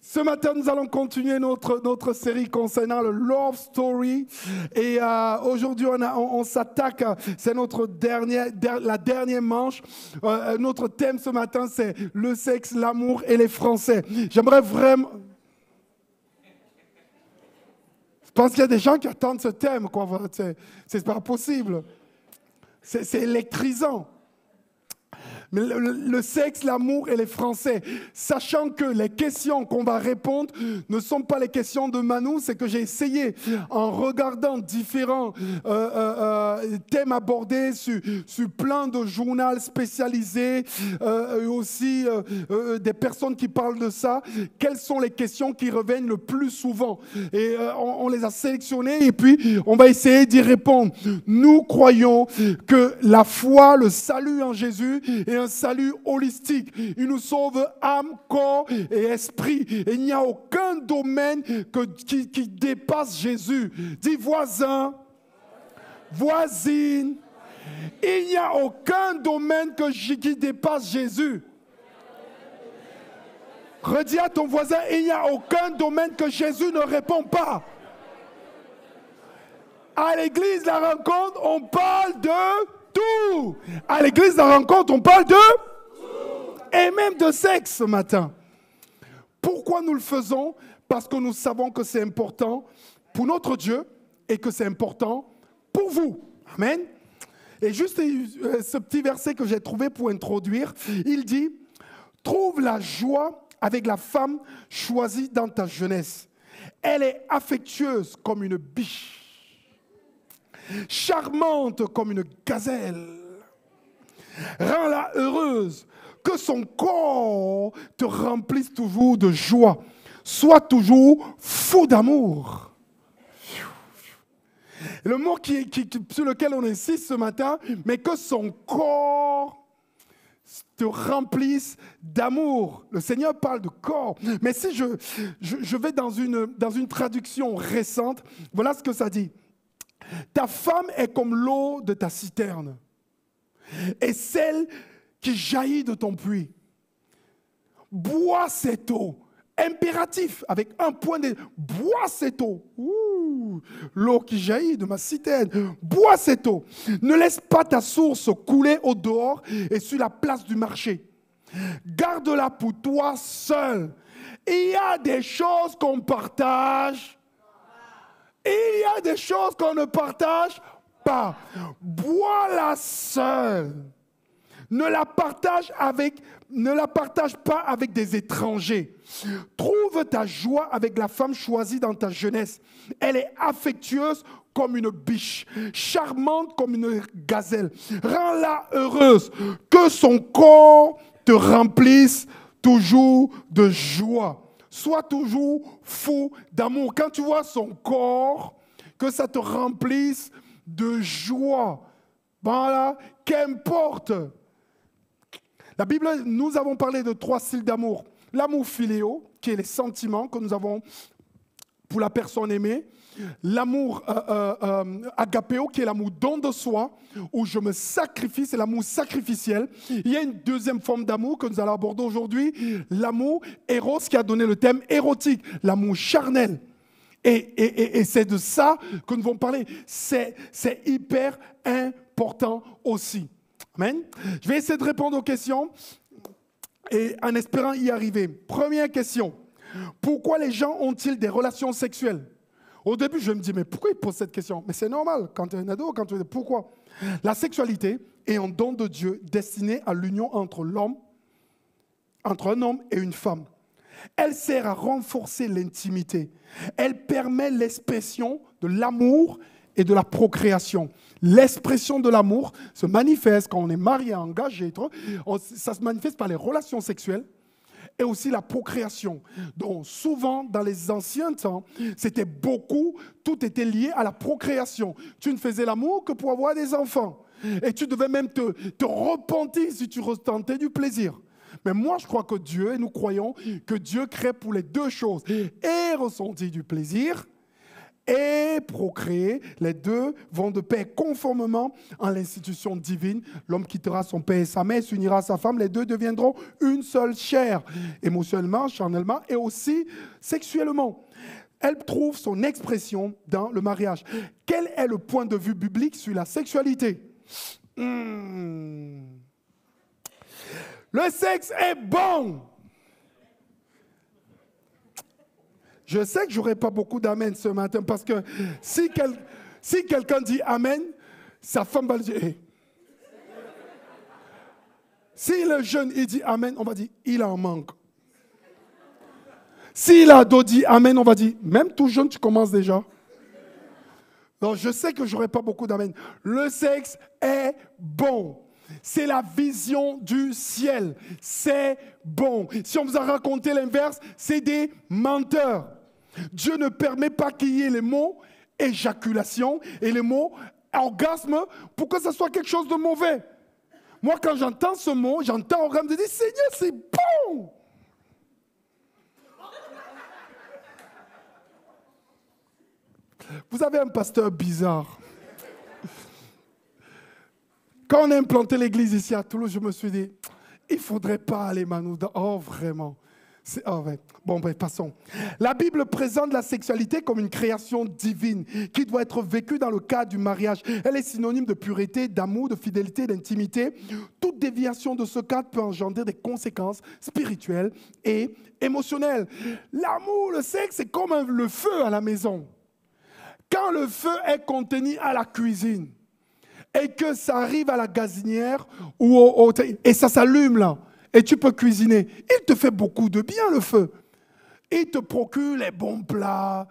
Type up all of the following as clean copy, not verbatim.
Ce matin, nous allons continuer notre série concernant le Love Story. Et aujourd'hui, on s'attaque, c'est la dernière manche. Notre thème ce matin, c'est le sexe, l'amour et les Français. J'aimerais vraiment... Je pense qu'il y a des gens qui attendent ce thème, quoi. C'est pas possible. C'est électrisant. Mais le sexe, l'amour et les Français, sachant que les questions qu'on va répondre ne sont pas les questions de Manu, c'est que j'ai essayé, en regardant différents thèmes abordés sur plein de journaux spécialisés, et aussi des personnes qui parlent de ça, quelles sont les questions qui reviennent le plus souvent. Et on les a sélectionnées et puis on va essayer d'y répondre. Nous croyons que la foi, le salut en Jésus est un salut holistique. Il nous sauve âme, corps et esprit. Et il n'y a aucun domaine qui dépasse Jésus. Dis voisin, voisine. Il n'y a aucun domaine qui dépasse Jésus. Redis à ton voisin, il n'y a aucun domaine que Jésus ne répond pas. À l'église, la rencontre, on parle de tout. À l'église de la rencontre, on parle de tout. Et même de sexe ce matin. Pourquoi nous le faisons? Parce que nous savons que c'est important pour notre Dieu et que c'est important pour vous. Amen. Et juste ce petit verset que j'ai trouvé pour introduire, il dit, trouve la joie avec la femme choisie dans ta jeunesse. Elle est affectueuse comme une biche. Charmante comme une gazelle. Rends-la heureuse, que son corps te remplisse toujours de joie. Sois toujours fou d'amour. Le mot sur lequel on insiste ce matin, mais que son corps te remplisse d'amour. Le Seigneur parle de corps. Mais si je vais dans une traduction récente, voilà ce que ça dit. Ta femme est comme l'eau de ta citerne et celle qui jaillit de ton puits. Bois cette eau. Impératif, avec un point de... Bois cette eau. L'eau qui jaillit de ma citerne. Bois cette eau. Ne laisse pas ta source couler au dehors et sur la place du marché. Garde-la pour toi seul. Il y a des choses qu'on partage. Il y a des choses qu'on ne partage pas. Bois-la seule. Ne la partage pas avec des étrangers. Trouve ta joie avec la femme choisie dans ta jeunesse. Elle est affectueuse comme une biche, charmante comme une gazelle. Rends-la heureuse, que son corps te remplisse toujours de joie. Sois toujours fou d'amour. Quand tu vois son corps, que ça te remplisse de joie. Voilà, qu'importe. La Bible, nous avons parlé de 3 styles d'amour. L'amour philéo, qui est les sentiments que nous avons pour la personne aimée. L'amour agapéo, qui est l'amour don de soi, où je me sacrifie, c'est l'amour sacrificiel. Il y a une deuxième forme d'amour que nous allons aborder aujourd'hui, l'amour éros, qui a donné le thème érotique, l'amour charnel. Et c'est de ça que nous allons parler. C'est hyper important aussi. Amen. Je vais essayer de répondre aux questions et en espérant y arriver. Première question. Pourquoi les gens ont-ils des relations sexuelles? Au début, je me dis, mais pourquoi ils posent cette question? Mais c'est normal, quand tu es un ado, pourquoi? La sexualité est un don de Dieu destiné à l'union entre un homme et une femme. Elle sert à renforcer l'intimité. Elle permet l'expression de l'amour et de la procréation. L'expression de l'amour se manifeste quand on est marié, engagé, ça se manifeste par les relations sexuelles. Et aussi la procréation. Donc souvent, dans les anciens temps, tout était lié à la procréation. Tu ne faisais l'amour que pour avoir des enfants. Et tu devais même te repentir si tu ressentais du plaisir. Mais moi, je crois que Dieu, et nous croyons que Dieu crée pour les deux choses. Et ressentir du plaisir, et procréer. Les deux vont de pair conformément à l'institution divine. L'homme quittera son père et sa mère, s'unira à sa femme. Les deux deviendront une seule chair, émotionnellement, charnellement et aussi sexuellement. Elle trouve son expression dans le mariage. Quel est le point de vue biblique sur la sexualité? Le sexe est bon. Je sais que je n'aurai pas beaucoup d'amen ce matin parce que si quelqu'un dit amen, sa femme va le dire. Hey. Si le jeune il dit amen, on va dire il en manque. Si l'ado dit amen, on va dire même tout jeune, tu commences déjà. Donc je sais que je n'aurai pas beaucoup d'amen. Le sexe est bon. C'est la vision du ciel. C'est bon. Si on vous a raconté l'inverse, c'est des menteurs. Dieu ne permet pas qu'il y ait les mots éjaculation et les mots orgasme pour que ce soit quelque chose de mauvais. Moi, quand j'entends ce mot, j'entends orgasme, je dis Seigneur, c'est bon. Vous avez un pasteur bizarre. Quand on a implanté l'église ici à Toulouse, je me suis dit, il ne faudrait pas aller Manouda. Oh, vraiment. Oh, ouais. Bon, bref, passons. La Bible présente la sexualité comme une création divine qui doit être vécue dans le cadre du mariage. Elle est synonyme de pureté, d'amour, de fidélité, d'intimité. Toute déviation de ce cadre peut engendrer des conséquences spirituelles et émotionnelles. L'amour, le sexe, c'est comme le feu à la maison. Quand le feu est contenu à la cuisine et que ça arrive à la gazinière et ça s'allume là, et tu peux cuisiner, il te fait beaucoup de bien le feu. Il te procure les bons plats.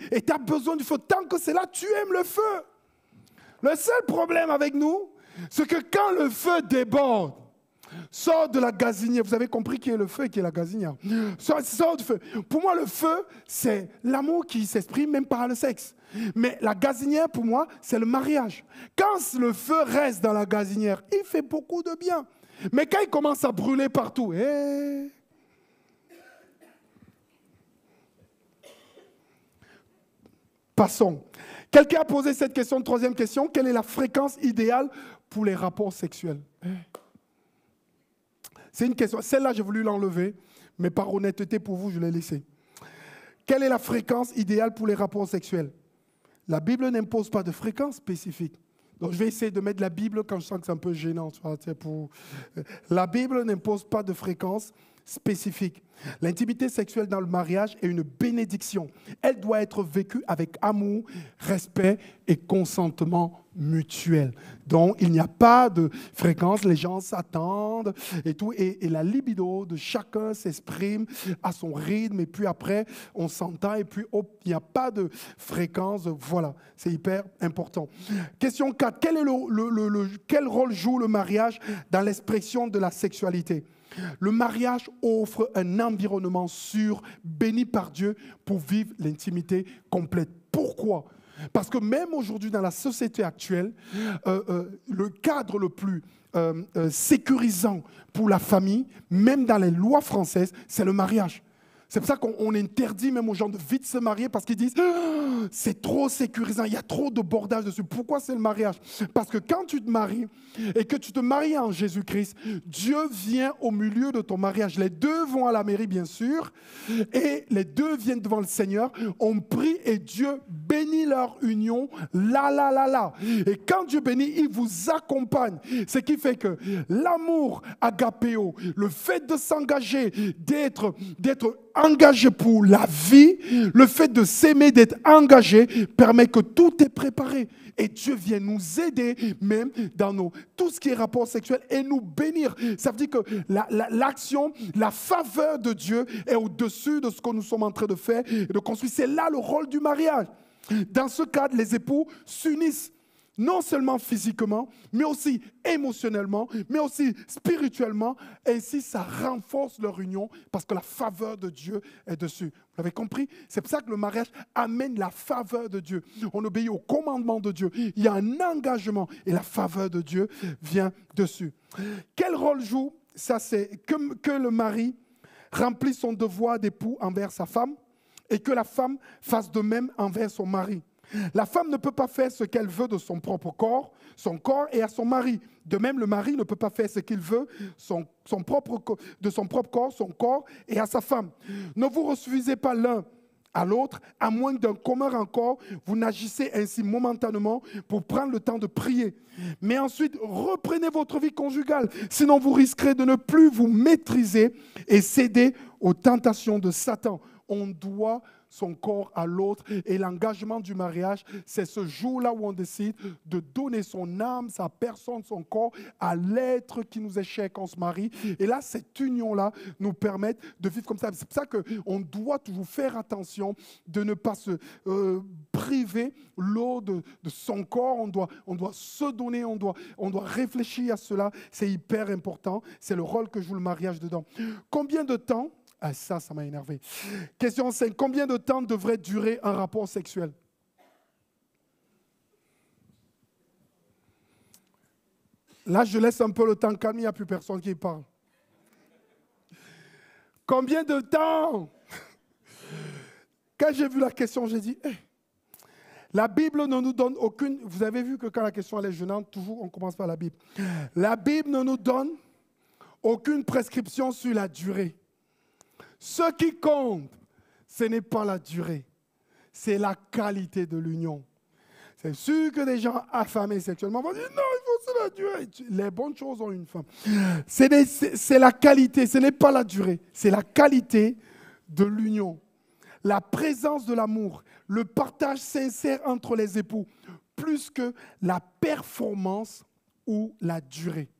Et tu as besoin du feu. Tant que c'est là, tu aimes le feu. Le seul problème avec nous, c'est que quand le feu déborde, sort de la gazinière. Vous avez compris qui est le feu et qui est la gazinière. Sort du feu. Pour moi, le feu, c'est l'amour qui s'exprime même par le sexe. Mais la gazinière, pour moi, c'est le mariage. Quand le feu reste dans la gazinière, il fait beaucoup de bien. Mais quand il commence à brûler partout, Passons. Quelqu'un a posé cette question, troisième question. Quelle est la fréquence idéale pour les rapports sexuels? C'est une question. Celle-là, j'ai voulu l'enlever, mais par honnêteté pour vous, je l'ai laissée. Quelle est la fréquence idéale pour les rapports sexuels? La Bible n'impose pas de fréquence spécifique. Donc, je vais essayer de mettre la Bible quand je sens que c'est un peu gênant. La Bible n'impose pas de fréquence spécifique. L'intimité sexuelle dans le mariage est une bénédiction. Elle doit être vécue avec amour, respect et consentement mutuel. Donc, il n'y a pas de fréquence, les gens s'attendent et tout. Et la libido de chacun s'exprime à son rythme. Et puis après, on s'entend et puis hop, il n'y a pas de fréquence. Voilà, c'est hyper important. Question 4. Quel rôle joue le mariage dans l'expression de la sexualité? Le mariage offre un environnement sûr, béni par Dieu, pour vivre l'intimité complète. Pourquoi? Parce que même aujourd'hui, dans la société actuelle, le cadre le plus sécurisant pour la famille, même dans les lois françaises, c'est le mariage. C'est pour ça qu'on interdit même aux gens de vite se marier parce qu'ils disent « c'est trop sécurisant, il y a trop de bordage dessus ». Pourquoi c'est le mariage? Parce que quand tu te maries et que tu te maries en Jésus-Christ, Dieu vient au milieu de ton mariage. Les deux vont à la mairie, bien sûr, et les deux viennent devant le Seigneur. On prie et Dieu bénit leur union, là. Et quand Dieu bénit, il vous accompagne. Ce qui fait que l'amour agapéo, le fait de s'engager, d'être engagé pour la vie, le fait de s'aimer, d'être engagé, permet que tout est préparé. Et Dieu vient nous aider même dans tout ce qui est rapport sexuel et nous bénir. Ça veut dire que l'action, la faveur de Dieu est au-dessus de ce que nous sommes en train de faire et de construire. C'est là le rôle du mariage. Dans ce cadre, les époux s'unissent. Non seulement physiquement, mais aussi émotionnellement, mais aussi spirituellement. Et ainsi, ça renforce leur union parce que la faveur de Dieu est dessus. Vous l'avez compris? C'est pour ça que le mariage amène la faveur de Dieu. On obéit au commandement de Dieu. Il y a un engagement et la faveur de Dieu vient dessus. Quel rôle joue? Ça, c'est que le mari remplisse son devoir d'époux envers sa femme et que la femme fasse de même envers son mari. La femme ne peut pas faire ce qu'elle veut de son propre corps, son corps et à son mari. De même, le mari ne peut pas faire ce qu'il veut de son propre corps, son corps et à sa femme. Ne vous refusez pas l'un à l'autre, à moins que d'un commun accord, vous n'agissez ainsi momentanément pour prendre le temps de prier. Mais ensuite, reprenez votre vie conjugale, sinon vous risquerez de ne plus vous maîtriser et céder aux tentations de Satan. On doit son corps à l'autre. Et l'engagement du mariage, c'est ce jour-là où on décide de donner son âme, sa personne, son corps à l'être qui nous est cher quand on se marie. Et là, cette union-là nous permet de vivre comme ça. C'est pour ça qu'on doit toujours faire attention de ne pas se priver l'autre de son corps. On doit se donner, on doit réfléchir à cela. C'est hyper important. C'est le rôle que joue le mariage dedans. Combien de temps... Ah, ça m'a énervé. Question 5. Combien de temps devrait durer un rapport sexuel? Là, je laisse un peu le temps calme, il n'y a plus personne qui parle. Combien de temps? Quand j'ai vu la question, j'ai dit, la Bible ne nous donne aucune... Vous avez vu que quand la question elle est gênante, toujours on commence par la Bible. La Bible ne nous donne aucune prescription sur la durée. Ce qui compte, ce n'est pas la durée, c'est la qualité de l'union. C'est sûr que des gens affamés sexuellement vont dire non, il faut c'est la durée. Les bonnes choses ont une fin. C'est la qualité, ce n'est pas la durée, c'est la qualité de l'union. La présence de l'amour, le partage sincère entre les époux, plus que la performance ou la durée.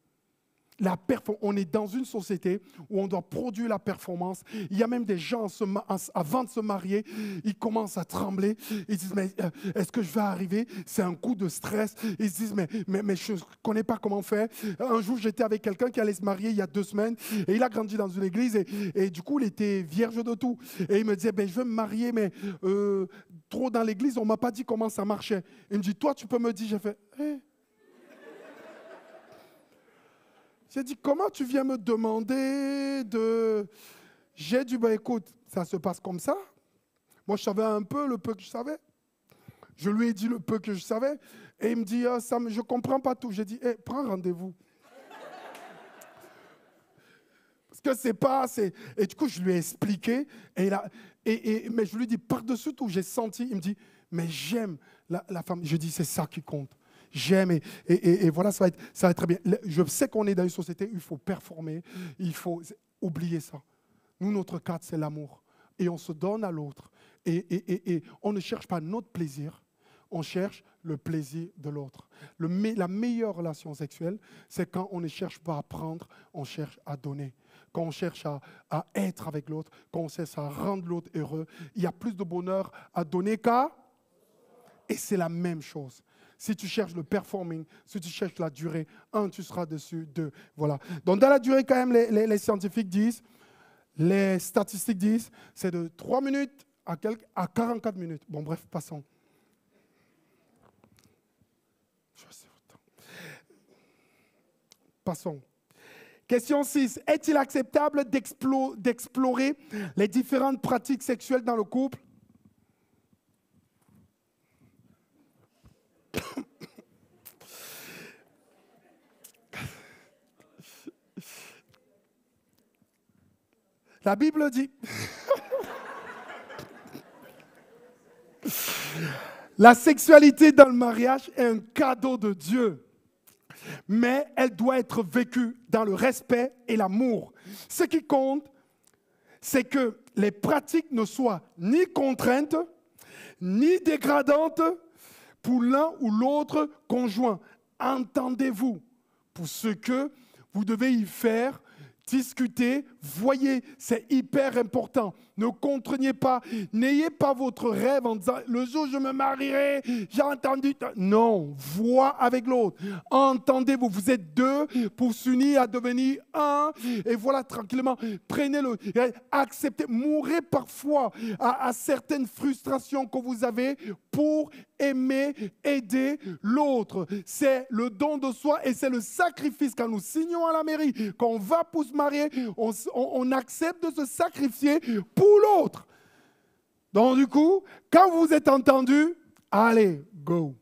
On est dans une société où on doit produire la performance. Il y a même des gens, avant de se marier, ils commencent à trembler. Ils disent, mais est-ce que je vais arriver? C'est un coup de stress. Ils se disent, mais je ne connais pas comment faire. Un jour, j'étais avec quelqu'un qui allait se marier il y a 2 semaines. Et il a grandi dans une église. Et du coup, il était vierge de tout. Et il me disait, je veux me marier, mais trop dans l'église, on ne m'a pas dit comment ça marchait. Il me dit, toi, tu peux me dire. J'ai fait, J'ai dit, comment tu viens me demander de... J'ai dit, écoute, ça se passe comme ça. Moi, je savais un peu le peu que je savais. Je lui ai dit le peu que je savais. Et il me dit, je ne comprends pas tout. J'ai dit, prends rendez-vous. Parce que c'est pas... Et du coup, je lui ai expliqué. Mais je lui ai dit, par-dessus tout, j'ai senti. Il me dit, mais j'aime la femme. Je dis, c'est ça qui compte. J'aime et voilà, ça va être très bien. Je sais qu'on est dans une société où il faut performer, il faut oublier ça. Nous, notre cadre, c'est l'amour. Et on se donne à l'autre. Et on ne cherche pas notre plaisir, on cherche le plaisir de l'autre. La meilleure relation sexuelle, c'est quand on ne cherche pas à prendre, on cherche à donner. Quand on cherche à être avec l'autre, quand on cherche à rendre l'autre heureux, il y a plus de bonheur à donner qu'à... Et c'est la même chose. Si tu cherches le performing, si tu cherches la durée, 1, tu seras dessus, 2, voilà. Donc dans la durée, quand même, les scientifiques disent, les statistiques disent, c'est de 3 minutes à 44 minutes. Bon, bref, passons. Passons. Question 6. Est-il acceptable d'explorer les différentes pratiques sexuelles dans le couple? La Bible dit, la sexualité dans le mariage est un cadeau de Dieu, mais elle doit être vécue dans le respect et l'amour. Ce qui compte, c'est que les pratiques ne soient ni contraintes, ni dégradantes pour l'un ou l'autre conjoint. Entendez-vous pour ce que vous devez y faire. Discutez, voyez, c'est hyper important. Ne contraignez pas, n'ayez pas votre rêve en disant le jour où je me marierai, j'ai entendu. Non, vois avec l'autre. Entendez-vous, vous êtes 2 pour s'unir à devenir 1. Et voilà, tranquillement, prenez-le, acceptez, mourrez parfois à certaines frustrations que vous avez pour aimer, aider l'autre. C'est le don de soi et c'est le sacrifice. Quand nous signons à la mairie, quand on va pour se marier, on accepte de se sacrifier pour l'autre. Donc du coup, quand vous êtes entendu, allez, go.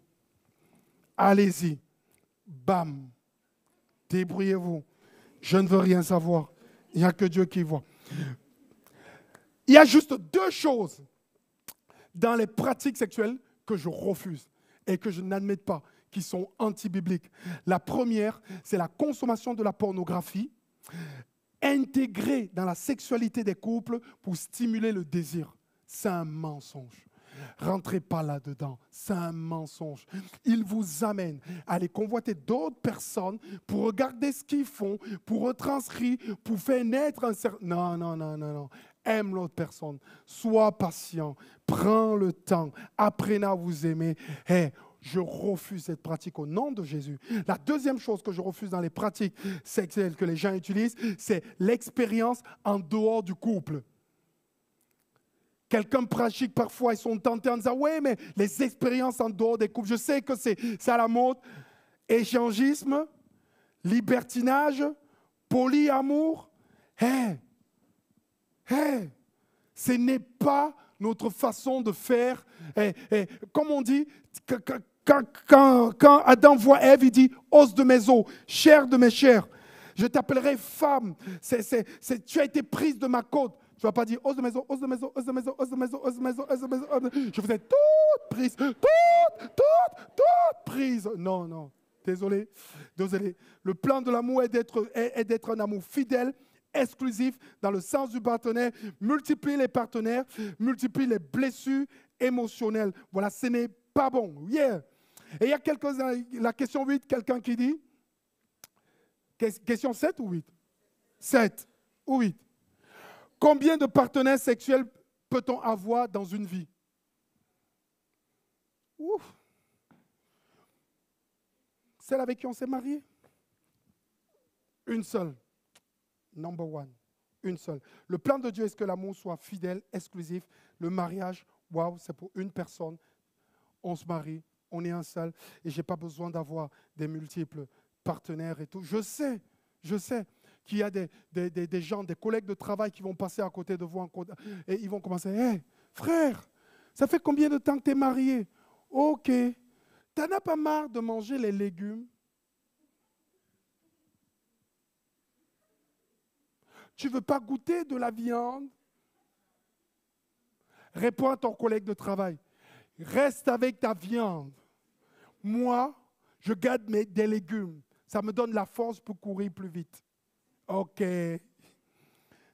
Allez-y. Bam. Débrouillez-vous. Je ne veux rien savoir. Il n'y a que Dieu qui voit. Il y a juste deux choses dans les pratiques sexuelles que je refuse et que je n'admets pas, qui sont anti-bibliques. La première, c'est la consommation de la pornographie, intégrée dans la sexualité des couples pour stimuler le désir. C'est un mensonge. Rentrez pas là-dedans, c'est un mensonge. Il vous amène à aller convoiter d'autres personnes pour regarder ce qu'ils font, pour retranscrire, pour faire naître un certain... Non, non, non, non, non. Aime l'autre personne, sois patient, prends le temps, apprenez à vous aimer. Hey, je refuse cette pratique au nom de Jésus. La deuxième chose que je refuse dans les pratiques sexuelles que les gens utilisent, c'est l'expérience en dehors du couple. Quelqu'un pratique parfois, ils sont tentés en disant, ouais, mais les expériences en dehors des couples, je sais que c'est à la mode. Échangisme, libertinage, polyamour. Hey, ce n'est pas notre façon de faire. Comme on dit, quand Adam voit Ève, il dit, os de mes os, chair de mes chairs. Je t'appellerai femme. Tu as été prise de ma côte. Tu ne vas pas dire os de mes os, os de mes os, os de mes os, os de mes os, os de mes os, os de mes os. Je vous ai toutes prises, toutes prises. Non, non. Désolé. Le plan de l'amour est d'être un amour fidèle, exclusif, dans le sens du partenaire. Multiplie les partenaires, multiplie les blessures émotionnelles. Voilà, ce n'est pas bon. Yeah. Et il y a la question 8, quelqu'un qui dit, question 7 ou 8 7 ou 8. Combien de partenaires sexuels peut-on avoir dans une vie? Ouf. Celle avec qui on s'est marié? Une seule. Number one. Une seule. Le plan de Dieu est que l'amour soit fidèle, exclusif. Le mariage, waouh, c'est pour une personne. On se marie, on est un seul. Et je n'ai pas besoin d'avoir des multiples partenaires et tout. Je sais qu'il y a des gens, des collègues de travail qui vont passer à côté de vous et ils vont commencer, hey, frère, ça fait combien de temps que tu es marié? Ok. Tu n'en as pas marre de manger les légumes? Tu ne veux pas goûter de la viande? Réponds à ton collègue de travail. Reste avec ta viande. Moi, je garde des légumes. Ça me donne la force pour courir plus vite. OK.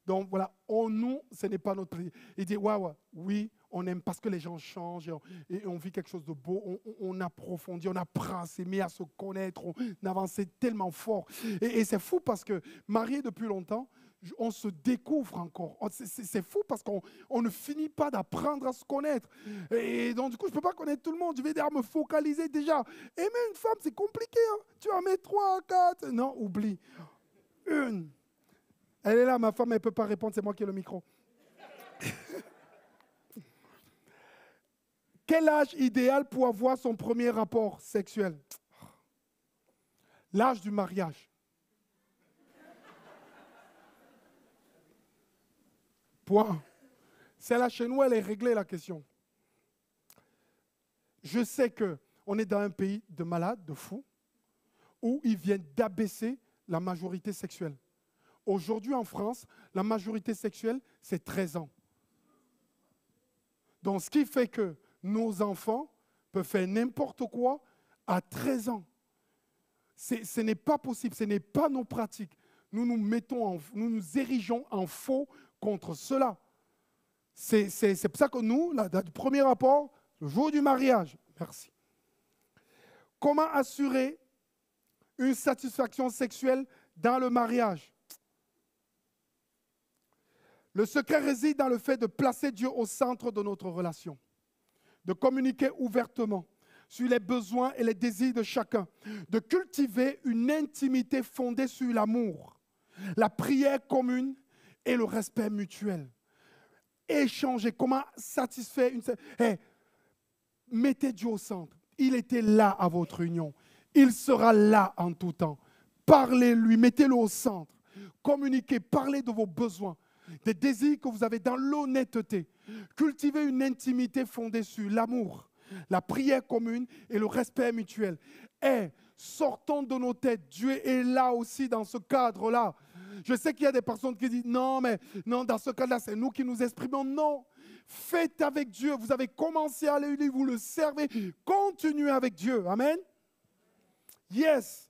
Donc voilà, nous, ce n'est pas notre prix. Il dit, waouh, oui, on aime parce que les gens changent et on vit quelque chose de beau, on approfondit, on apprend à s'aimer, à se connaître, on avance tellement fort. Et c'est fou parce que marié depuis longtemps, on se découvre encore. C'est fou parce qu'on ne finit pas d'apprendre à se connaître. Et donc, du coup, je ne peux pas connaître tout le monde. Je vais déjà me focaliser déjà. Aimer une femme, c'est compliqué. Hein? Tu en mets 3, 4. Non, oublie. Une. Elle est là, ma femme, elle ne peut pas répondre. C'est moi qui ai le micro. Quel âge idéal pour avoir son premier rapport sexuel? L'âge du mariage. Point. Celle-là, chez nous, elle est réglée, la question. Je sais qu'on est dans un pays de malades, de fous, où ils viennent d'abaisser la majorité sexuelle. Aujourd'hui, en France, la majorité sexuelle, c'est 13 ans. Donc, ce qui fait que nos enfants peuvent faire n'importe quoi à 13 ans. Ce n'est pas possible, ce n'est pas nos pratiques. Nous nous érigeons en faux contre cela. C'est pour ça que nous, le premier rapport, le jour du mariage, merci. Comment assurer une satisfaction sexuelle dans le mariage? Le secret réside dans le fait de placer Dieu au centre de notre relation, de communiquer ouvertement sur les besoins et les désirs de chacun, de cultiver une intimité fondée sur l'amour, la prière commune et le respect mutuel. Échanger, comment satisfaire mettez Dieu au centre. Il était là à votre union. Il sera là en tout temps. Parlez-lui, mettez-le au centre. Communiquez, parlez de vos besoins, des désirs que vous avez dans l'honnêteté. Cultiver une intimité fondée sur l'amour, la prière commune et le respect mutuel. Et sortons de nos têtes. Dieu est là aussi dans ce cadre-là. Je sais qu'il y a des personnes qui disent non, mais non, dans ce cadre-là, c'est nous qui nous exprimons. Non. Faites avec Dieu. Vous avez commencé à le lire, vous le servez. Continuez avec Dieu. Amen. Yes.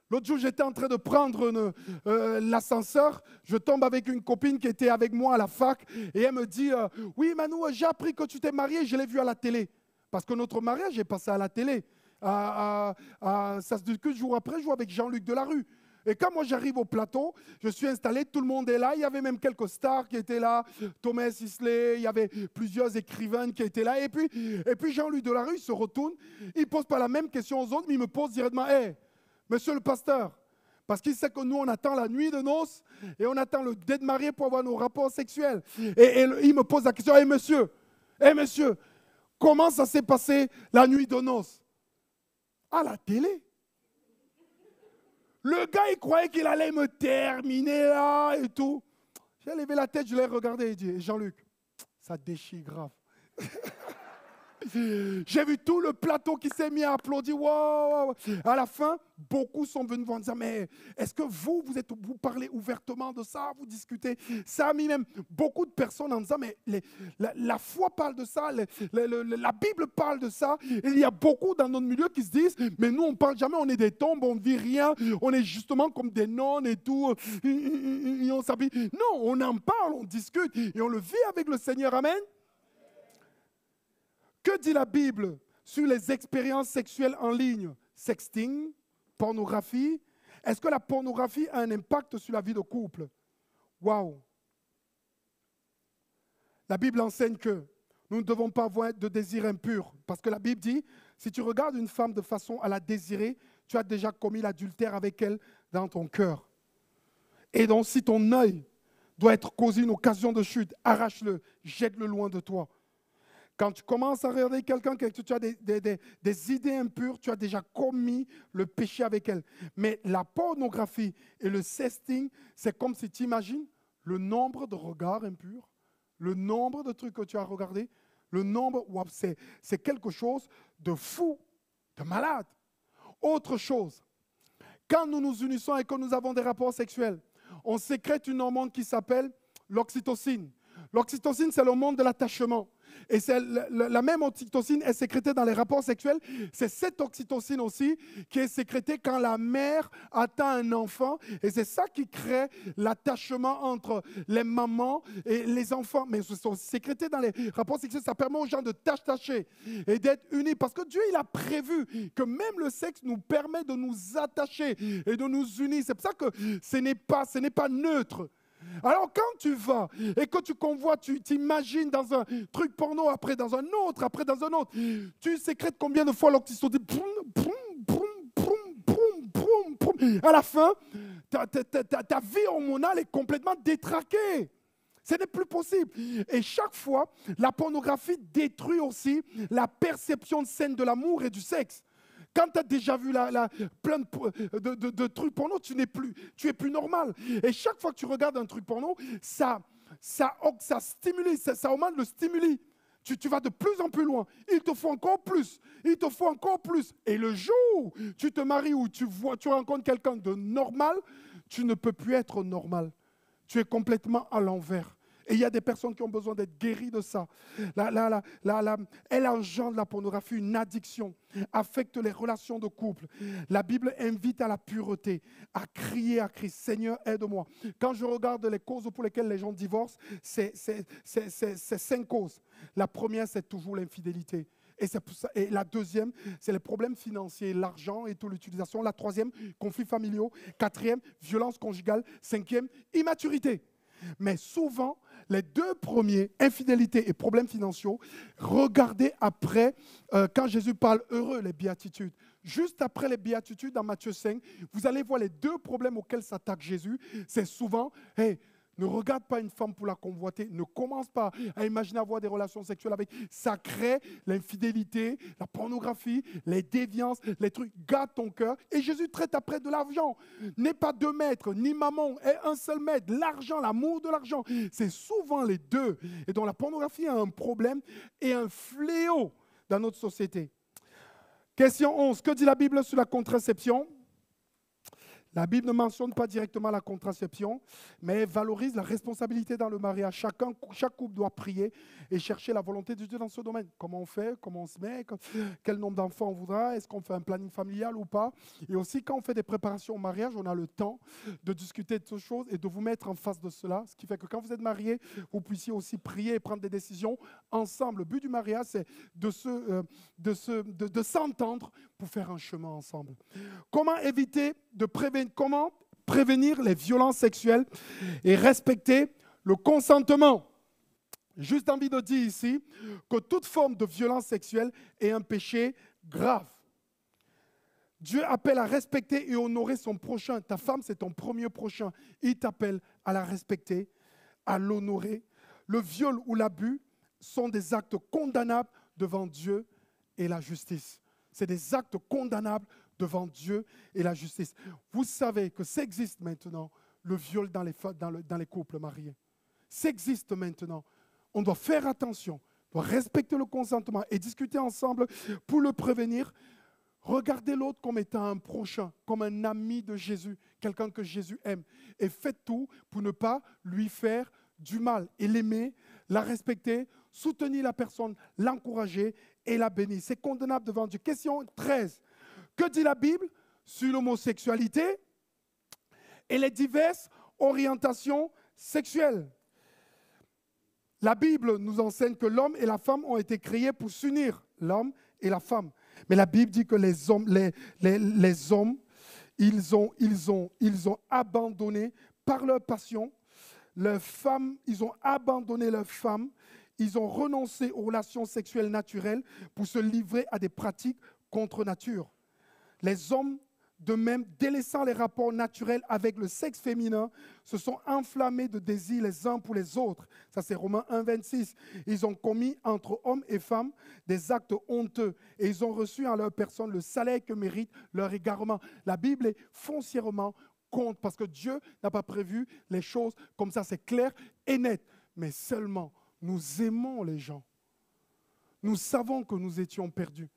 L'autre jour, j'étais en train de prendre l'ascenseur. Je tombe avec une copine qui était avec moi à la fac. Et elle me dit, oui Manu, j'ai appris que tu t'es marié, je l'ai vu à la télé. Parce que notre mariage est passé à la télé. Ça se discute jour après jour avec Jean-Luc Delarue. Et quand moi j'arrive au plateau, je suis installé, tout le monde est là. Il y avait même quelques stars qui étaient là. Thomas Sisley, il y avait plusieurs écrivains qui étaient là. Et puis Jean-Luc Delarue, il se retourne. Il ne pose pas la même question aux autres, mais il me pose directement, hey, monsieur le pasteur, parce qu'il sait que nous, on attend la nuit de noces et on attend le dé de mariée pour avoir nos rapports sexuels. Et il me pose la question, hey monsieur, comment ça s'est passé la nuit de noces? À la télé. Le gars, il croyait qu'il allait me terminer là et tout. J'ai levé la tête, je l'ai regardé et dit, Jean-Luc, ça déchire grave. J'ai vu tout le plateau qui s'est mis à applaudir. Wow. À la fin, beaucoup sont venus me dire, mais est-ce que vous parlez ouvertement de ça, vous discutez? Ça a mis même beaucoup de personnes en disant, mais la foi parle de ça, la Bible parle de ça. Il y a beaucoup dans notre milieu qui se disent, mais nous on ne parle jamais, on est des tombes, on ne vit rien, on est justement comme des nonnes et tout. Et on s'habille. Non, on en parle, on discute et on le vit avec le Seigneur. Amen. Que dit la Bible sur les expériences sexuelles en ligne? Sexting, pornographie. Est-ce que la pornographie a un impact sur la vie de couple? Waouh! La Bible enseigne que nous ne devons pas avoir de désir impur. Parce que la Bible dit, si tu regardes une femme de façon à la désirer, tu as déjà commis l'adultère avec elle dans ton cœur. Et donc, si ton œil doit être causé une occasion de chute, arrache-le, jette-le loin de toi. Quand tu commences à regarder quelqu'un, que tu as des idées impures, tu as déjà commis le péché avec elle. Mais la pornographie et le sexting, c'est comme si tu imagines le nombre de regards impurs, le nombre de trucs que tu as regardés, le nombre, wow, c'est quelque chose de fou, de malade. Autre chose, quand nous nous unissons et que nous avons des rapports sexuels, on sécrète une hormone qui s'appelle l'oxytocine. L'oxytocine, c'est l'hormone de l'attachement. Et c'est la même oxytocine est sécrétée dans les rapports sexuels. C'est cette oxytocine aussi qui est sécrétée quand la mère atteint un enfant. Et c'est ça qui crée l'attachement entre les mamans et les enfants. Mais c'est sécrété dans les rapports sexuels. Ça permet aux gens de tâcher et d'être unis. Parce que Dieu, il a prévu que même le sexe nous permet de nous attacher et de nous unir. C'est pour ça que ce n'est pas neutre. Alors quand tu vas et que tu convoites, tu t'imagines dans un truc porno, après dans un autre, après dans un autre, tu sécrètes combien de fois l'oxytocine? À la fin, ta vie hormonale est complètement détraquée. Ce n'est plus possible. Et chaque fois, la pornographie détruit aussi la perception saine de l'amour et du sexe. Quand tu as déjà vu plein de trucs porno, tu es plus normal. Et chaque fois que tu regardes un truc porno, ça stimule, ça augmente le stimuli. Tu vas de plus en plus loin. Il te faut encore plus. Il te faut encore plus. Et le jour où tu te maries ou tu rencontres quelqu'un de normal, tu ne peux plus être normal. Tu es complètement à l'envers. Et il y a des personnes qui ont besoin d'être guéries de ça. Elle engendre la pornographie, une addiction, affecte les relations de couple. La Bible invite à la pureté, à crier à Christ, Seigneur, aide-moi. Quand je regarde les causes pour lesquelles les gens divorcent, c'est 5 causes. La première, c'est toujours l'infidélité. Et la deuxième, c'est les problèmes financiers, l'argent et toute l'utilisation. La troisième, conflits familiaux. Quatrième, violence conjugale. Cinquième, immaturité. Mais souvent, les 2 premiers, infidélité et problèmes financiers, regardez après, quand Jésus parle heureux, les béatitudes. Juste après les béatitudes, dans Matthieu 5, vous allez voir les 2 problèmes auxquels s'attaque Jésus. C'est souvent, hey, Ne regarde pas une femme pour la convoiter. Ne commence pas à imaginer avoir des relations sexuelles avec. Ça crée l'infidélité, la pornographie, les déviances, les trucs. Garde ton cœur. Et Jésus traite après de l'argent. N'est pas deux maîtres, ni maman, et un seul maître. L'argent, l'amour de l'argent, c'est souvent les deux. Et donc la pornographie a un problème et un fléau dans notre société. Question 11. Que dit la Bible sur la contraception? La Bible ne mentionne pas directement la contraception, mais elle valorise la responsabilité dans le mariage. Chaque couple doit prier et chercher la volonté de Dieu dans ce domaine. Comment on fait, comment on se met, quel nombre d'enfants on voudra, est-ce qu'on fait un planning familial ou pas. Et aussi, quand on fait des préparations au mariage, on a le temps de discuter de ces choses et de vous mettre en face de cela. Ce qui fait que quand vous êtes mariés, vous puissiez aussi prier et prendre des décisions ensemble. Le but du mariage, c'est de s'entendre pour faire un chemin ensemble. Comment prévenir les violences sexuelles et respecter le consentement? Juste envie de dire ici que toute forme de violence sexuelle est un péché grave. Dieu appelle à respecter et honorer son prochain. Ta femme, c'est ton premier prochain. Il t'appelle à la respecter, à l'honorer. Le viol ou l'abus sont des actes condamnables devant Dieu et la justice. C'est des actes condamnables devant Dieu et la justice. Vous savez que ça existe maintenant, le viol dans les couples mariés. Ça existe maintenant. On doit faire attention, on doit respecter le consentement et discuter ensemble pour le prévenir. Regardez l'autre comme étant un prochain, comme un ami de Jésus, quelqu'un que Jésus aime. Et faites tout pour ne pas lui faire du mal et l'aimer, la respecter, soutenir la personne, l'encourager et la bénir. C'est condamnable devant Dieu. Question 13. Que dit la Bible sur l'homosexualité et les diverses orientations sexuelles? La Bible nous enseigne que l'homme et la femme ont été créés pour s'unir, l'homme et la femme. Mais la Bible dit que les hommes, ils ont abandonné par leur passion, leurs femmes, ils ont abandonné leurs femmes, ils ont renoncé aux relations sexuelles naturelles pour se livrer à des pratiques contre nature. Les hommes, de même, délaissant les rapports naturels avec le sexe féminin, se sont enflammés de désir les uns pour les autres. Ça, c'est Romains 1, 26. Ils ont commis entre hommes et femmes des actes honteux et ils ont reçu en leur personne le salaire que mérite leur égarement. La Bible est foncièrement contre parce que Dieu n'a pas prévu les choses comme ça. C'est clair et net. Mais seulement, nous aimons les gens. Nous savons que nous étions perdus.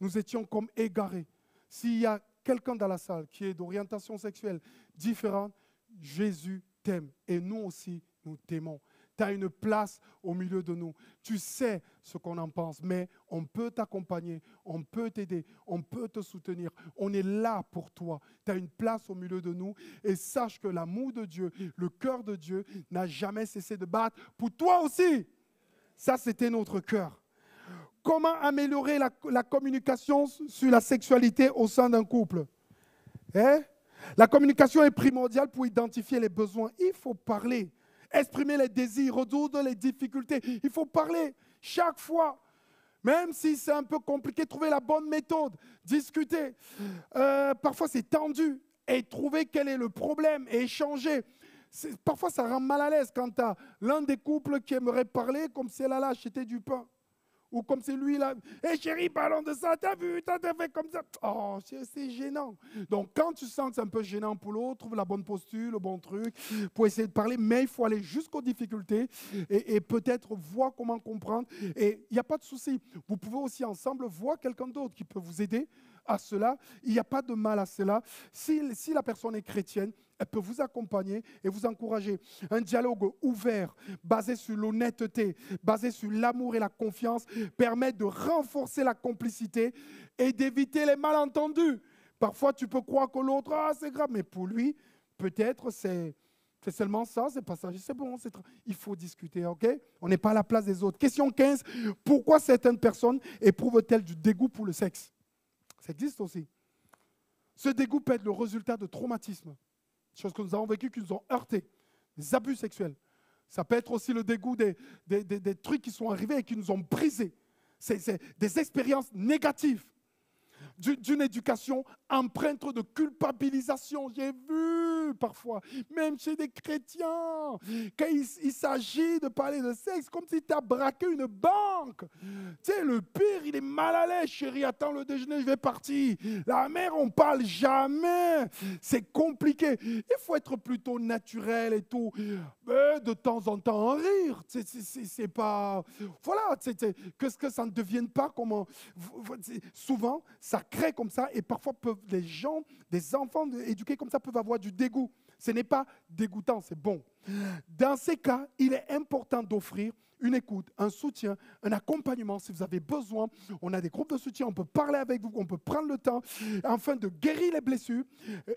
Nous étions comme égarés. S'il y a quelqu'un dans la salle qui est d'orientation sexuelle différente, Jésus t'aime et nous aussi, nous t'aimons. Tu as une place au milieu de nous. Tu sais ce qu'on en pense, mais on peut t'accompagner, on peut t'aider, on peut te soutenir. On est là pour toi. Tu as une place au milieu de nous et sache que l'amour de Dieu, le cœur de Dieu n'a jamais cessé de battre pour toi aussi. Ça, c'était notre cœur. Comment améliorer la communication sur la sexualité au sein d'un couple? La communication est primordiale pour identifier les besoins. Il faut parler, exprimer les désirs, résoudre les difficultés. Il faut parler chaque fois. Même si c'est un peu compliqué, trouver la bonne méthode, discuter. Parfois, c'est tendu. Et trouver quel est le problème et échanger. Parfois, ça rend mal à l'aise quand tu as l'un des couples qui aimerait parler comme si elle allait acheter du pain. Ou comme c'est lui là, hé chérie, parlons de ça, t'as vu, t'as fait comme ça. Oh, c'est gênant. Donc quand tu sens que c'est un peu gênant pour l'autre, trouve la bonne posture, le bon truc, pour essayer de parler, mais il faut aller jusqu'aux difficultés et peut-être voir comment comprendre. Et il n'y a pas de souci. Vous pouvez aussi ensemble voir quelqu'un d'autre qui peut vous aider à cela. Il n'y a pas de mal à cela. Si la personne est chrétienne, elle peut vous accompagner et vous encourager. Un dialogue ouvert, basé sur l'honnêteté, basé sur l'amour et la confiance, permet de renforcer la complicité et d'éviter les malentendus. Parfois, tu peux croire que l'autre, c'est grave, mais pour lui, peut-être c'est seulement ça, c'est passager, c'est bon. Il faut discuter, ok? On n'est pas à la place des autres. Question 15, pourquoi certaines personnes éprouvent-elles du dégoût pour le sexe? Ça existe aussi. Ce dégoût peut être le résultat de traumatismes. Des choses que nous avons vécues, qui nous ont heurtés, des abus sexuels. Ça peut être aussi le dégoût des trucs qui sont arrivés et qui nous ont brisés. C'est des expériences négatives, d'une éducation empreinte de culpabilisation. J'ai vu tabou parfois, même chez des chrétiens. Quand il s'agit de parler de sexe, comme si tu as braqué une banque. Tu sais, le pire, il est mal à l'aise. Chérie, attends le déjeuner, je vais partir. La mère, on parle jamais. C'est compliqué. Il faut être plutôt naturel et tout. Mais de temps en temps, en rire. C'est pas... Voilà, que ça ne devienne pas comment... Souvent, ça crée comme ça et parfois les gens, des enfants éduqués comme ça peuvent avoir du dégoût. Ce n'est pas dégoûtant, c'est bon. Dans ces cas, il est important d'offrir une écoute, un soutien, un accompagnement si vous avez besoin. On a des groupes de soutien, on peut parler avec vous, on peut prendre le temps afin de guérir les blessures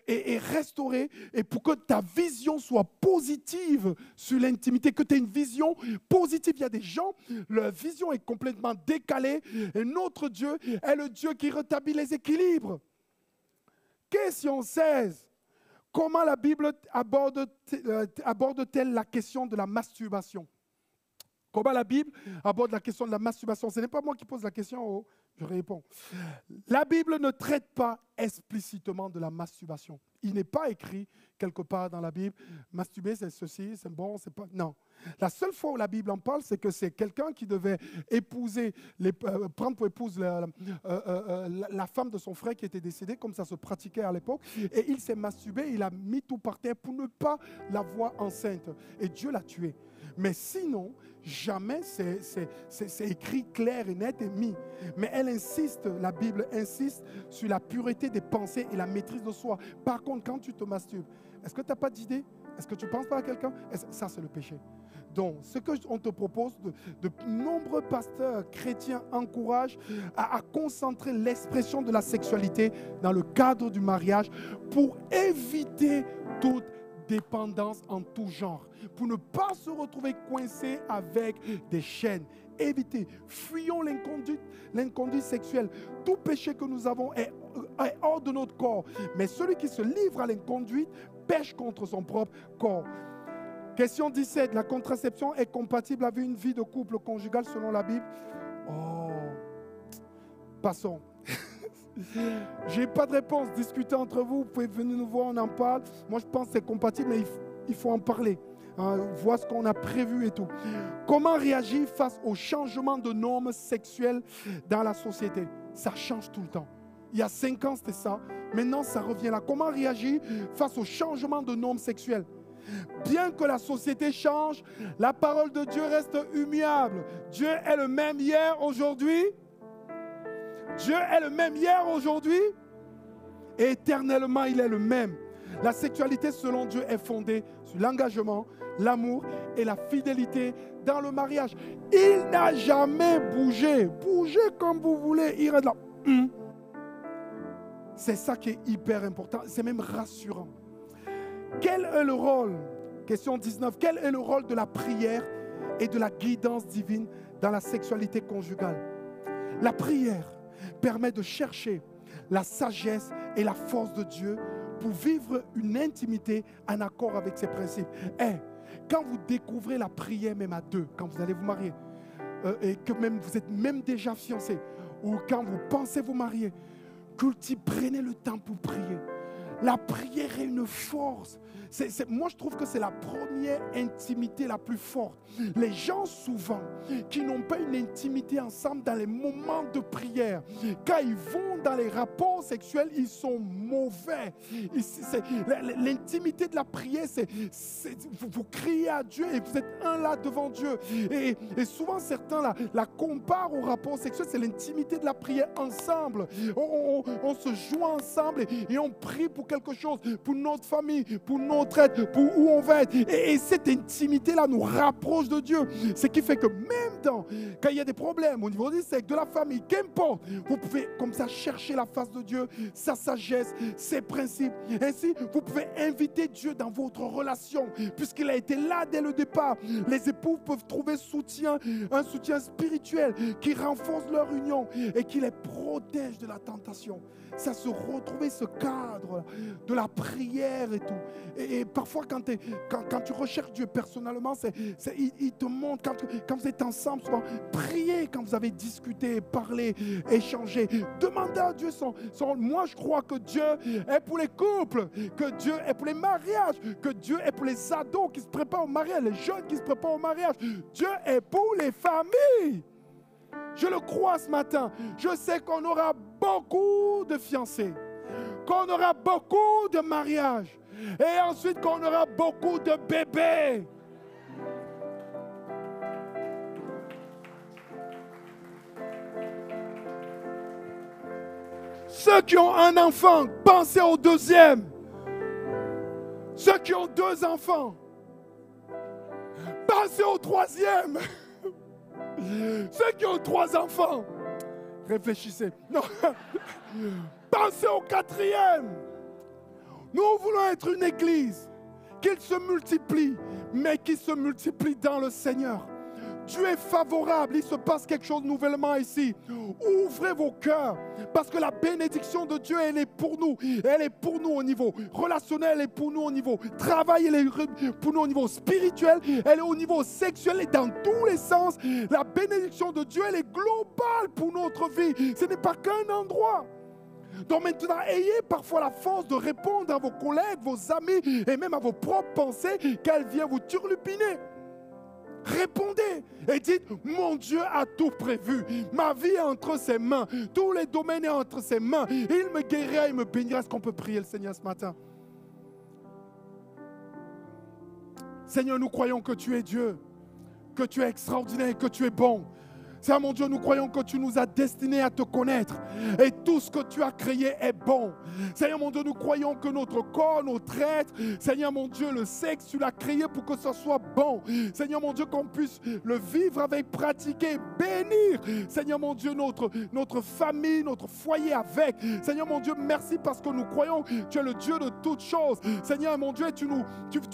et restaurer, et pour que ta vision soit positive sur l'intimité, que tu aies une vision positive. Il y a des gens, leur vision est complètement décalée et notre Dieu est le Dieu qui rétablit les équilibres. Question 16. Comment la Bible aborde-t-elle la question de la masturbation? Comment la Bible aborde la question de la masturbation? Ce n'est pas moi qui pose la question, je réponds. La Bible ne traite pas explicitement de la masturbation. Il n'est pas écrit quelque part dans la Bible, masturber c'est ceci, c'est bon, c'est pas... Non. La seule fois où la Bible en parle, c'est que c'est quelqu'un qui devait épouser, prendre pour épouse la femme de son frère qui était décédée, comme ça se pratiquait à l'époque, et il s'est masturbé, il a mis tout par terre pour ne pas la voir enceinte. Et Dieu l'a tué. Mais sinon, jamais c'est écrit clair et net et mis. Mais elle insiste, la Bible insiste sur la pureté des pensées et la maîtrise de soi. Par contre, quand tu te masturbes, est-ce que tu n'as pas d'idée? Est-ce que tu ne penses pas à quelqu'un? Ça, c'est le péché. Donc, ce qu'on te propose, de nombreux pasteurs chrétiens encouragent à concentrer l'expression de la sexualité dans le cadre du mariage pour éviter toute dépendance en tout genre, pour ne pas se retrouver coincé avec des chaînes. Évitez, fuyons l'inconduite sexuelle. Tout péché que nous avons est hors de notre corps. Mais celui qui se livre à l'inconduite pêche contre son propre corps. Question 17. La contraception est compatible avec une vie de couple conjugal selon la Bible? Oh, passons. Je n'ai pas de réponse. Discutez entre vous. Vous pouvez venir nous voir, on en parle. Moi, je pense que c'est compatible, mais il faut en parler. Voir ce qu'on a prévu et tout. Comment réagir face au changement de normes sexuelles dans la société? Ça change tout le temps. Il y a 5 ans, c'était ça. Maintenant, ça revient là. Comment réagir face au changement de normes sexuelles? Bien que la société change, la parole de Dieu reste immuable. Dieu est le même hier, aujourd'hui. Dieu est le même hier, aujourd'hui. Et éternellement, il est le même. La sexualité, selon Dieu, est fondée sur l'engagement, l'amour et la fidélité dans le mariage. Il n'a jamais bougé. Bougez comme vous voulez. Il reste là. C'est ça qui est hyper important. C'est même rassurant. Quel est le rôle, question 19, quel est le rôle de la prière et de la guidance divine dans la sexualité conjugale? La prière permet de chercher la sagesse et la force de Dieu pour vivre une intimité en accord avec ses principes. Quand vous découvrez la prière même à deux, quand vous allez vous marier, et que même vous êtes même déjà fiancés, ou quand vous pensez vous marier, prenez le temps pour prier. La prière est une force. Moi, je trouve que c'est la première intimité la plus forte. Les gens, souvent, qui n'ont pas une intimité ensemble dans les moments de prière, quand ils vont dans les rapports sexuels, ils sont mauvais. L'intimité de la prière, vous criez à Dieu et vous êtes un là devant Dieu. Et souvent, certains la comparent au rapport sexuel. C'est l'intimité de la prière ensemble. On se joint ensemble et on prie pour quelque chose, pour notre famille, pour notre aide, pour où on va être. Et cette intimité-là nous rapproche de Dieu. Ce qui fait que même quand il y a des problèmes au niveau du sexe, de la famille, qu'importe, vous pouvez comme ça chercher la face de Dieu, sa sagesse, ses principes. Ainsi, vous pouvez inviter Dieu dans votre relation, puisqu'il a été là dès le départ. Les époux peuvent trouver un soutien spirituel qui renforce leur union et qui les protège de la tentation. Ça se retrouver ce cadre de la prière et tout. Et parfois, quand tu recherches Dieu personnellement, il te montre, quand vous êtes ensemble, souvent, priez quand vous avez discuté, parlé, échangé. Demandez à Dieu son rôle. Moi, je crois que Dieu est pour les couples, que Dieu est pour les mariages, que Dieu est pour les ados qui se préparent au mariage, les jeunes qui se préparent au mariage. Dieu est pour les familles. Je le crois ce matin. Je sais qu'on aura beaucoup de fiancés, qu'on aura beaucoup de mariages et ensuite qu'on aura beaucoup de bébés. Ceux qui ont un enfant, pensez au deuxième. Ceux qui ont 2 enfants, pensez au troisième. Ceux qui ont 3 enfants, réfléchissez. Non. Pensez au 4e. Nous voulons être une église qui se multiplie, mais qui se multiplie dans le Seigneur. Dieu est favorable, il se passe quelque chose nouvellement ici. Ouvrez vos cœurs, parce que la bénédiction de Dieu, elle est pour nous. Elle est pour nous au niveau relationnel, elle est pour nous au niveau travail, elle est pour nous au niveau spirituel, elle est au niveau sexuel et dans tous les sens. La bénédiction de Dieu, elle est globale pour notre vie. Ce n'est pas qu'un endroit. Donc maintenant, ayez parfois la force de répondre à vos collègues, vos amis et même à vos propres pensées qu'elles viennent vous turlupiner. Répondez et dites, mon Dieu a tout prévu. Ma vie est entre ses mains. Tous les domaines sont entre ses mains. Il me guérira, il me bénira. Est-ce qu'on peut prier le Seigneur ce matin? Seigneur, nous croyons que tu es Dieu, que tu es extraordinaire, que tu es bon. Seigneur mon Dieu, nous croyons que tu nous as destinés à te connaître et tout ce que tu as créé est bon. Seigneur mon Dieu, nous croyons que notre corps, notre être, Seigneur mon Dieu, le sexe, tu l'as créé pour que ce soit bon. Seigneur mon Dieu, qu'on puisse le vivre avec, pratiquer, bénir. Seigneur mon Dieu, notre famille, notre foyer avec. Seigneur mon Dieu, merci parce que nous croyons que tu es le Dieu de toutes choses. Seigneur mon Dieu, tu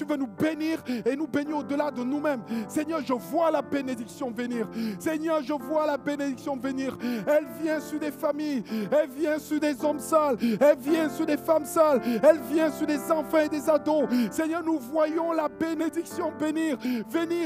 veux nous bénir et nous bénir au-delà de nous-mêmes. Seigneur, je vois la bénédiction venir. Seigneur, je vois la bénédiction venir. Elle vient sur des familles, elle vient sur des hommes sales, elle vient sur des femmes sales, elle vient sur des enfants et des ados. Seigneur, nous voyons la bénédiction venir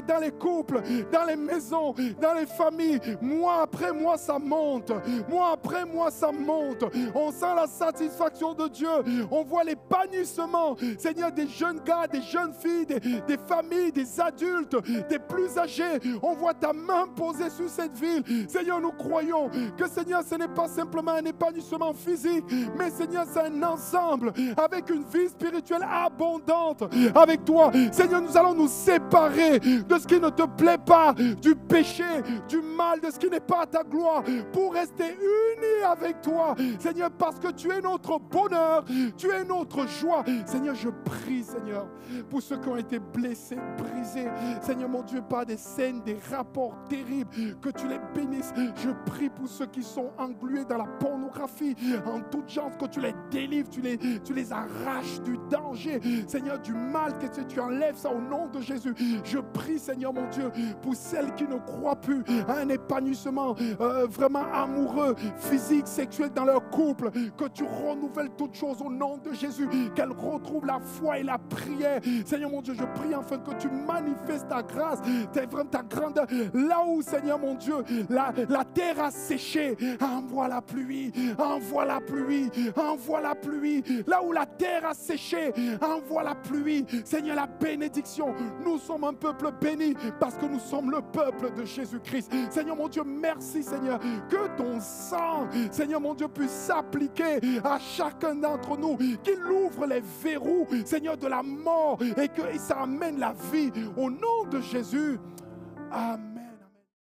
dans les couples, dans les maisons, dans les familles. Mois après mois, ça monte. Mois après mois, ça monte. On sent la satisfaction de Dieu. On voit l'épanouissement, Seigneur, des jeunes gars, des jeunes filles, des familles, des adultes, des plus âgés. On voit ta main posée sur cette ville. Seigneur, nous croyons que, Seigneur, ce n'est pas simplement un épanouissement physique, mais, Seigneur, c'est un ensemble avec une vie spirituelle abondante avec toi. Seigneur, nous allons nous séparer de ce qui ne te plaît pas, du péché, du mal, de ce qui n'est pas à ta gloire, pour rester unis avec toi. Seigneur, parce que tu es notre bonheur, tu es notre joie. Seigneur, je prie, Seigneur, pour ceux qui ont été blessés, brisés, Seigneur mon Dieu, par des scènes, des rapports terribles, que tu les bénisses. Je prie pour ceux qui sont englués dans la pornographie, en toute chance, que tu les délivres, tu les arraches du danger, Seigneur, du mal, que tu enlèves ça au nom de Jésus. Je prie, Seigneur mon Dieu, pour celles qui ne croient plus à un épanouissement vraiment amoureux, physique, sexuel dans leur couple, que tu renouvelles toutes choses au nom de Jésus, qu'elles retrouvent la foi et la prière. Seigneur mon Dieu, je prie enfin que tu manifestes ta grâce, ta grandeur, là où, Seigneur mon Dieu, la terre a séché. Envoie la pluie, envoie la pluie, envoie la pluie. Là où la terre a séché, envoie la pluie. Seigneur, la bénédiction. Nous sommes un peuple béni parce que nous sommes le peuple de Jésus-Christ. Seigneur mon Dieu, merci, Seigneur, que ton sang, Seigneur mon Dieu, puisse s'appliquer à chacun d'entre nous, qu'il ouvre les verrous, Seigneur, de la mort et que ça amène la vie. Au nom de Jésus, amen.